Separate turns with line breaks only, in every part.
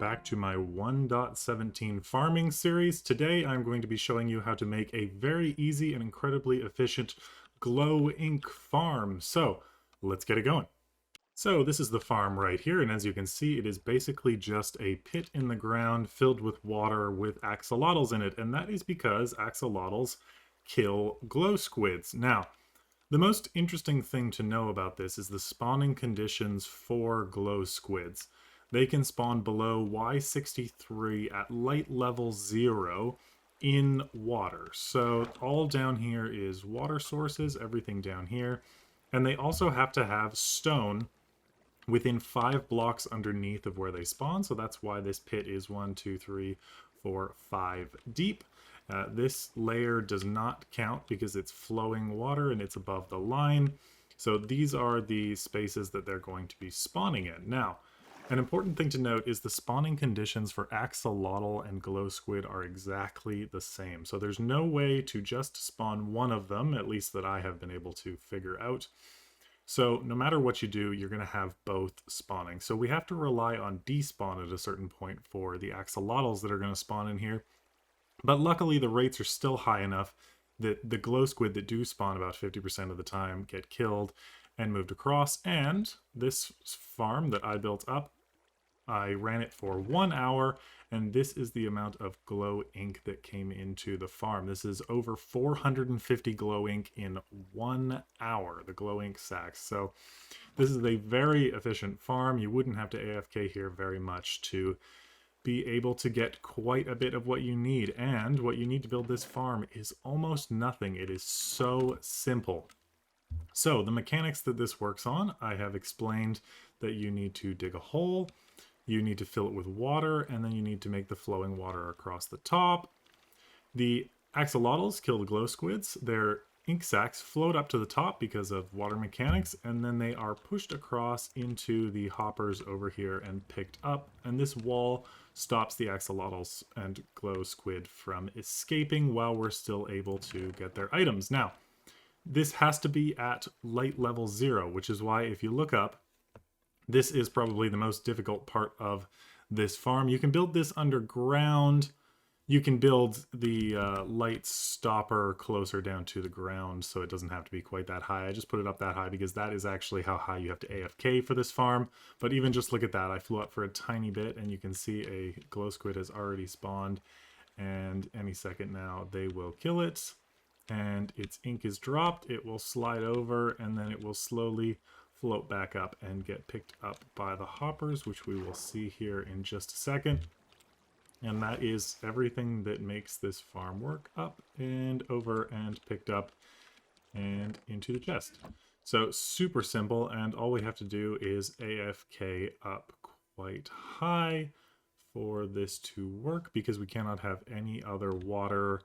back to my 1.17 farming series. Today I'm going to be showing you how to make a very easy and incredibly efficient glow ink farm. So let's get it going. So this is the farm right here, and as you can see, it is basically just a pit in the ground filled with water with axolotls in it, and that is because axolotls kill glow squids. Now, the most interesting thing to know about this is the spawning conditions for glow squids. They can spawn below Y63 at light level 0 in water. So all down here is water sources, everything down here. And they also have to have stone within 5 blocks underneath of where they spawn. So that's why this pit is 1, 2, 3, 4, 5 deep. This layer does not count because it's flowing water and it's above the line. So these are the spaces that they're going to be spawning in. Now, an important thing to note is the spawning conditions for axolotl and glow squid are exactly the same. So there's no way to just spawn one of them, at least that I have been able to figure out. So no matter what you do, you're going to have both spawning. So we have to rely on despawn at a certain point for the axolotls that are going to spawn in here. But luckily the rates are still high enough that the glow squid that do spawn about 50% of the time get killed and moved across. And this farm that I built up, I ran it for 1 hour, and this is the amount of glow ink that came into the farm. This is over 450 glow ink in 1 hour, the glow ink sacks. So this is a very efficient farm. You wouldn't have to AFK here very much to be able to get quite a bit of what you need. And what you need to build this farm is almost nothing. It is so simple. So the mechanics that this works on, I have explained that you need to dig a hole, you need to fill it with water, and then you need to make the flowing water across the top. The axolotls kill the glow squids. Their ink sacs float up to the top because of water mechanics, and then they are pushed across into the hoppers over here and picked up. And this wall stops the axolotls and glow squid from escaping while we're still able to get their items. Now, this has to be at light level 0, which is why if you look up, this is probably the most difficult part of this farm. You can build this underground. You can build the light stopper closer down to the ground so it doesn't have to be quite that high. I just put it up that high because that is actually how high you have to AFK for this farm. But even just look at that. I flew up for a tiny bit and you can see a glow squid has already spawned. And any second now they will kill it. And its ink is dropped. It will slide over and then it will slowly float back up and get picked up by the hoppers, which we will see here in just a second. And that is everything that makes this farm work. Up and over and picked up and into the chest. So super simple, and all we have to do is AFK up quite high for this to work because we cannot have any other water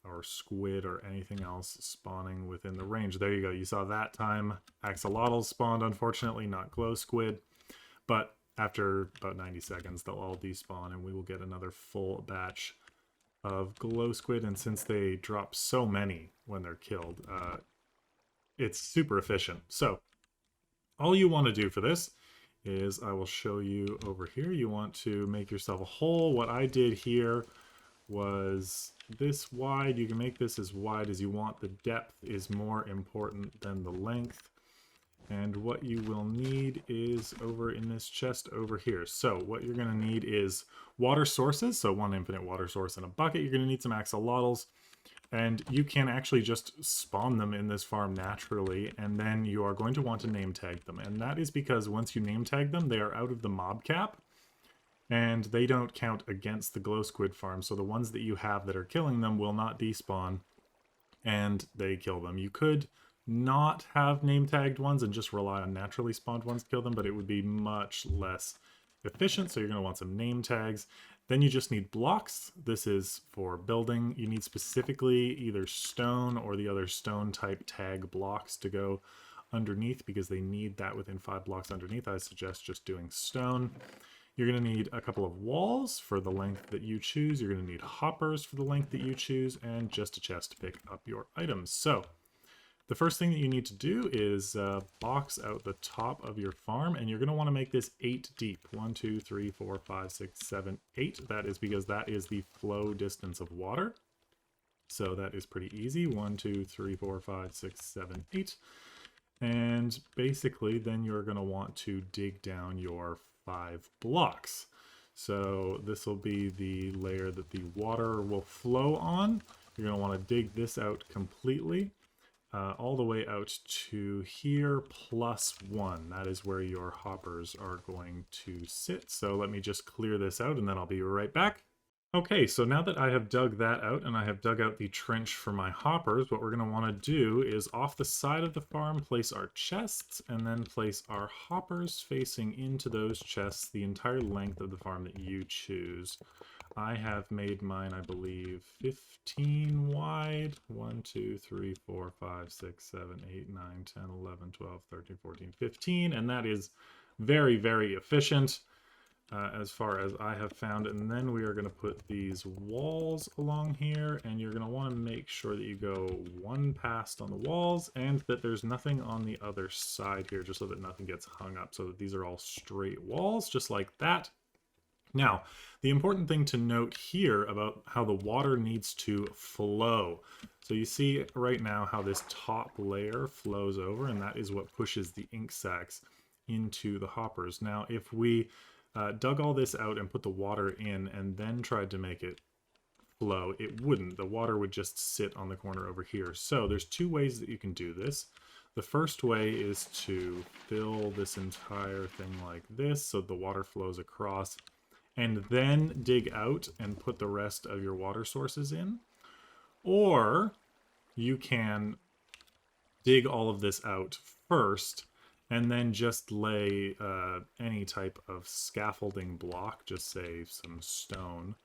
or squid or anything else spawning within the range. There you go. You saw that time axolotls spawned, unfortunately, not glow squid. But after about 90 seconds, they'll all despawn and we will get another full batch of glow squid. And since they drop so many when they're killed, it's super efficient. So all you want to do for this is I will show you over here. You want to make yourself a hole. What I did here was this wide. You can make this as wide as you want. The depth is more important than the length. And what you will need is over in this chest over here. So what you're going to need is water sources. So 1 infinite water source in a bucket. You're going to need some axolotls. And you can actually just spawn them in this farm naturally. And then you are going to want to name tag them. And that is because once you name tag them, they are out of the mob cap. And they don't count against the glow squid farm. So the ones that you have that are killing them will not despawn. And they kill them. You could not have name tagged ones and just rely on naturally spawned ones to kill them, but it would be much less efficient. So you're going to want some name tags. Then you just need blocks. This is for building. You need specifically either stone or the other stone type tag blocks to go underneath because they need that within 5 blocks underneath. I suggest just doing stone. You're going to need a couple of walls for the length that you choose. You're going to need hoppers for the length that you choose, and just a chest to pick up your items. So the first thing that you need to do is box out the top of your farm, and you're going to want to make this 8 deep. 1, 2, 3, 4, 5, 6, 7, 8. That is because that is the flow distance of water. So that is pretty easy. 1, 2, 3, 4, 5, 6, 7, 8. And basically then you're going to want to dig down your 5 blocks. So this will be the layer that the water will flow on. You're going to want to dig this out completely, all the way out to here +1. That is where your hoppers are going to sit. So let me just clear this out and then I'll be right back. Okay, so now that I have dug that out and I have dug out the trench for my hoppers, what we're going to want to do is off the side of the farm place our chests and then place our hoppers facing into those chests the entire length of the farm that you choose. I have made mine, I believe, 15 wide. 1, 2, 3, 4, 5, 6, 7, 8, 9, 10, 11, 12, 13, 14, 15, and that is very, very efficient. As far as I have found. And then we are going to put these walls along here, and you're going to want to make sure that you go one past on the walls and that there's nothing on the other side here, just so that nothing gets hung up, so that these are all straight walls, just like that. Now, the important thing to note here about how the water needs to flow. So you see right now how this top layer flows over, and that is what pushes the ink sacs into the hoppers. Now, if we dug all this out and put the water in and then tried to make it flow, it wouldn't. The water would just sit on the corner over here. So there's 2 ways that you can do this. The first way is to fill this entire thing like this so the water flows across, and then dig out and put the rest of your water sources in. Or you can dig all of this out first and then just lay any type of scaffolding block, just say some stone,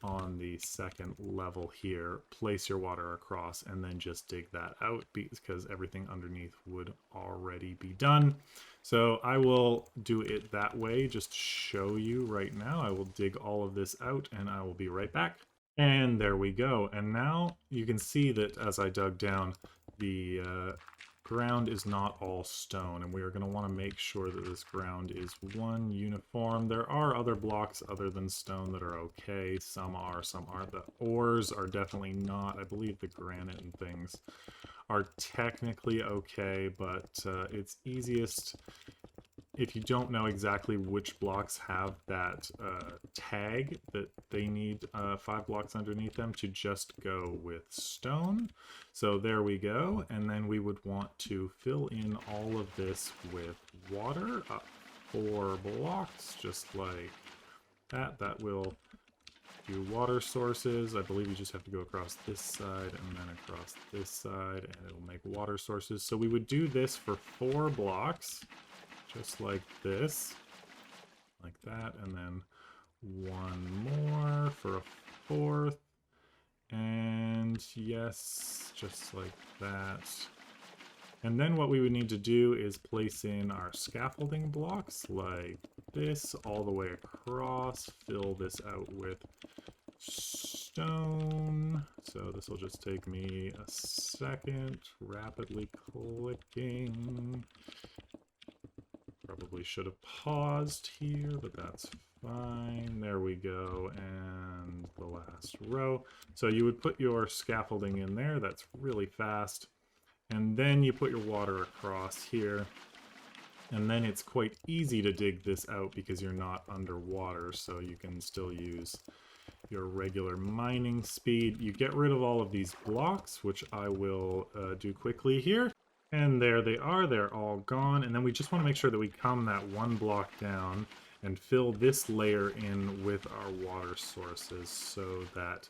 on the second level here. Place your water across and then just dig that out because everything underneath would already be done. So I will do it that way just to show you right now. I will dig all of this out and I will be right back. And there we go. And now you can see that as I dug down, the ground is not all stone, and we are going to want to make sure that this ground is one uniform. There are other blocks other than stone that are okay. Some are, some aren't. The ores are definitely not. I believe the granite and things are technically okay, but it's easiest if you don't know exactly which blocks have that tag that they need 5 blocks underneath them, to just go with stone. So there we go, and then we would want to fill in all of this with water, up 4 blocks, just like that. That will do water sources. I believe you just have to go across this side and then across this side, and it'll make water sources. So we would do this for 4 blocks. Just like this, like that, and then 1 more for a 4th, and yes, just like that. And then what we would need to do is place in our scaffolding blocks like this all the way across, fill this out with stone. So this will just take me a second, rapidly clicking. Probably should have paused here, but that's fine. There we go, and the last row. So you would put your scaffolding in there. That's really fast. And then you put your water across here. And then it's quite easy to dig this out because you're not underwater, so you can still use your regular mining speed. You get rid of all of these blocks, which I will do quickly here. And there they are, they're all gone. And then we just want to make sure that we come that 1 block down and fill this layer in with our water sources so that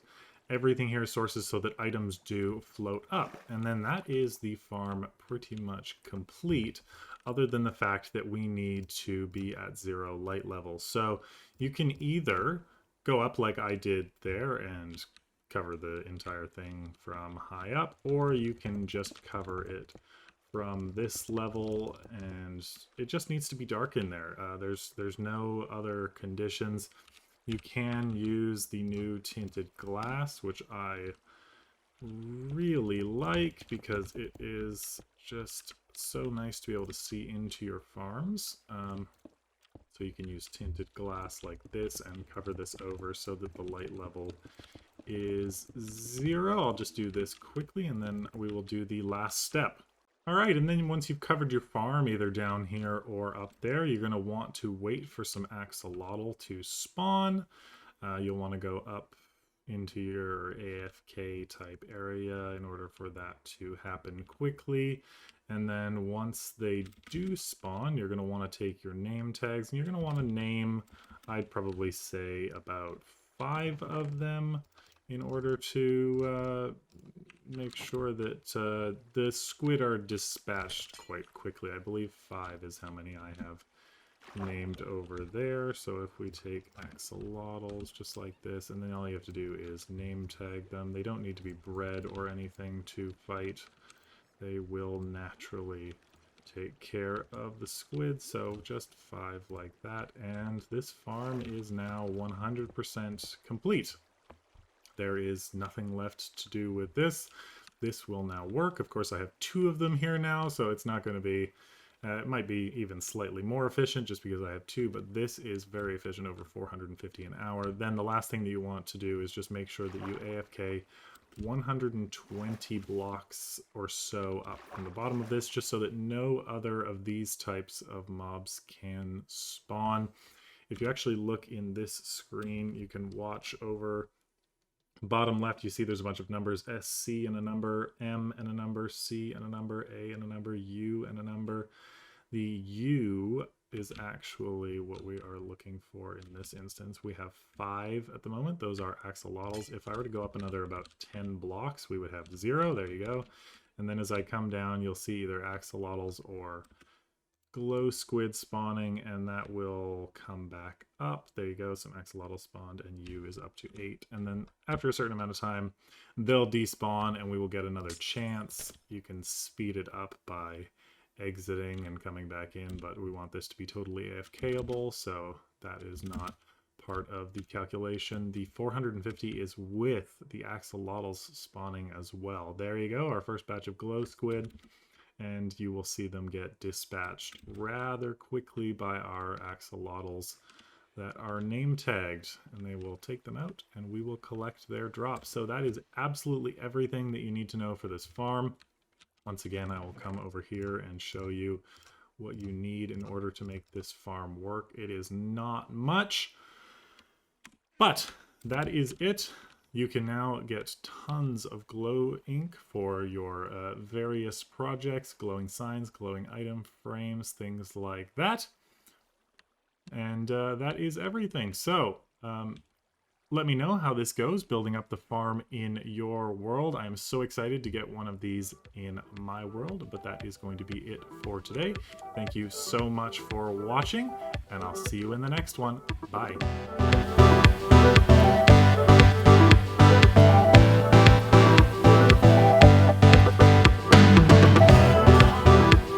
everything here is sources so that items do float up. And then that is the farm pretty much complete, other than the fact that we need to be at 0 light level. So you can either go up like I did there and cover the entire thing from high up, or you can just cover it from this level, and it just needs to be dark in there. There's no other conditions. You can use the new tinted glass, which I really like because it is just so nice to be able to see into your farms. So you can use tinted glass like this and cover this over so that the light level is 0. I'll just do this quickly and then we will do the last step. Alright, and then once you've covered your farm, either down here or up there, you're going to want to wait for some axolotl to spawn. You'll want to go up into your AFK type area in order for that to happen quickly. And then once they do spawn, you're going to want to take your name tags and you're going to want to name, I'd probably say about 5 of them in order to make sure that the squid are dispatched quite quickly. I believe 5 is how many I have named over there. So if we take axolotls just like this, and then all you have to do is name tag them. They don't need to be bred or anything to fight. They will naturally take care of the squid, so just 5 like that. And this farm is now 100% complete. There is nothing left to do with this. This will now work. Of course, I have 2 of them here now, so it's not going to be, it might be even slightly more efficient just because I have 2, but this is very efficient, over 450 an hour. Then the last thing that you want to do is just make sure that you AFK 120 blocks or so up from the bottom of this, just so that no other of these types of mobs can spawn. If you actually look in this screen, you can watch over bottom left, you see there's a bunch of numbers, SC and a number, M and a number, C and a number, A and a number, U and a number. The U is actually what we are looking for in this instance. We have 5 at the moment. Those are axolotls. If I were to go up another about 10 blocks, we would have 0. There you go. And then as I come down, you'll see either axolotls or glow squid spawning, and that will come back up. There you go, some axolotl spawned, and U is up to 8. And then after a certain amount of time, they'll despawn, and we will get another chance. You can speed it up by exiting and coming back in, but we want this to be totally AFKable, so that is not part of the calculation. The 450 is with the axolotls spawning as well. There you go, our first batch of glow squid. And you will see them get dispatched rather quickly by our axolotls that are name tagged, and they will take them out and we will collect their drops. So that is absolutely everything that you need to know for this farm. Once again, I will come over here and show you what you need in order to make this farm work. It is not much, but that is it. You can now get tons of glow ink for your various projects, glowing signs, glowing item frames, things like that. And that is everything. So let me know how this goes, building up the farm in your world. I am so excited to get one of these in my world, but that is going to be it for today. Thank you so much for watching, and I'll see you in the next one. Bye.